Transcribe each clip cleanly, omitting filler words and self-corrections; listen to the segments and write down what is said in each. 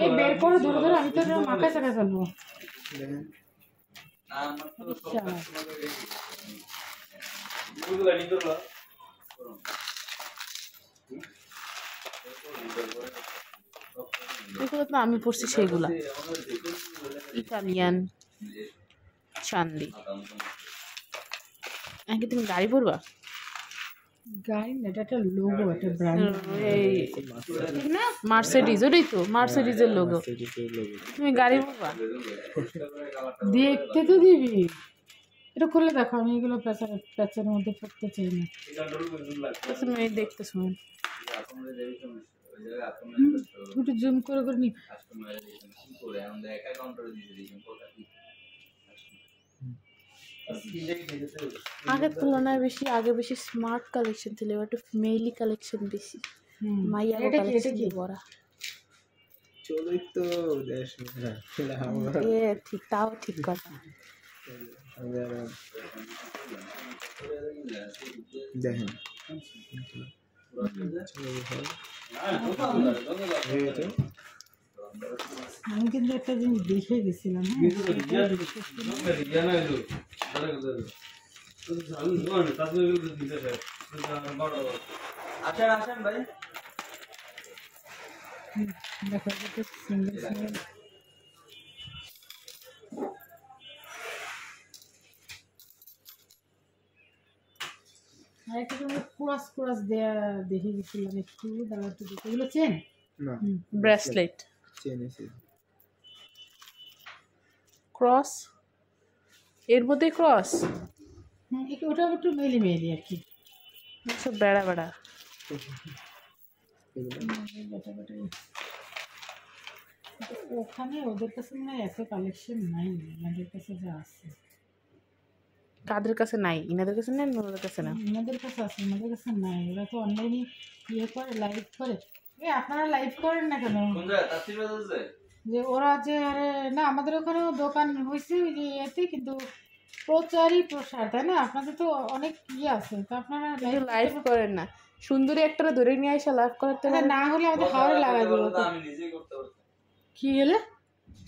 এই বের করে ধরে ধরে আমি তো মাথায় চাকা ফেলবো। এগুলো তো আমি পড়ছি সেগুলা ইটালিয়ান চান্দি। নাকি তুমি গাড়ি পড়বা? গাড়ি না, এটা একটা লোগো, একটা ব্র্যান্ড। এই না মার্সিডিজ, ওটাই তো মার্সিডিজের লোগো। তুমি গাড়ি পড়বা? দেখতে তো দিবি, এটা খুলে দেখো। আমি এগুলো প্যাচের মধ্যে পড়তে চাই না। তুমি দেখতে শুনুন একটু জুম করে করে নি। আগের তুলনায় আগে বেশি স্মার্ট কালেকশন ছিল, এবার একটু ফিমেইলি কালেকশন বেশি। মাইয়া কালেকশন ভরা। চলোই তো দেশ এ ঠিক, তাও ঠিক কথা। দেখেন আমি কিন্তু একটা জিনিস দেখে গেছিলাম। আসেন ভাই, দেখো সিঙ্গেল সিঙ্গেল। আর একটা ক্রস ক্রস দেয়া দেখে গেছিলাম একটু। দাঁড়া একটু দেখে, এগুলো চেন না ব্রেসলেট চেন এসে ক্রস, এর মধ্যে ক্রস। ওটা একটু মেলি মেলি আর কি, সব বেড়া বেড়া। ওখানে ওদের কাছে মনে হয় এত কালেকশন নাই, আমাদের কাছে যা আছে। কাদের কাছে নাই? ইনাদের কাছে নেই, ওদের কাছে না? আমাদের কাছে আছে, আমাদের কাছে নাই। ওরা তো অনলাইনে ইয়ে করে, লাইভ করে। আপনারা লাইভ করেন না কেন? যে ওরা যে আরে না, আমাদের ওখানেও দোকান হয়েছে যে এতে, কিন্তু প্রচারই প্রসার, তাই না? আপনাদের তো অনেক ইয়ে আছে, তো আপনারা লাইভ করেন না। সুন্দরী একটা ধরে নিয়ে আসা লাইভ করতে না হলে আমাদের হাওড়ে লাগাই দেবো। আমি নিজেই করতে পারতাম। কি হলে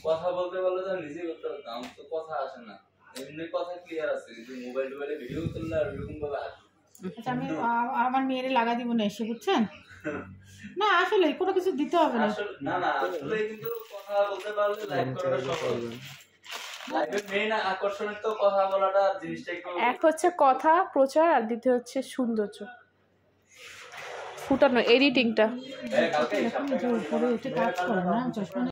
কথা বলতে বললে তো নিজেই করতে পারতাম, আমার তো কথা আসে না। এমনি কথা ক্লিয়ার আছে, কিন্তু মোবাইল ভিডিও করলে আর এরকম ভাবে আসে। আচ্ছা, আমি আমার মেয়েরে লাগা দিব না এসে, বুঝছেন? না আসলে কোনো কিছু দিতে হবে না। না না, আসলে কিন্তু কথা বলতে পারলে লাইভ করাটা সহজ। লাইভের মেইন আকর্ষণের তো কথা বলাটা জিনিসটা একটু। এক হচ্ছে কথা প্রচার, আর দ্বিতীয় হচ্ছে সৌন্দর্য ফুটানো, এডিটিংটা। কালকে এটা কাজ করে না চশমা।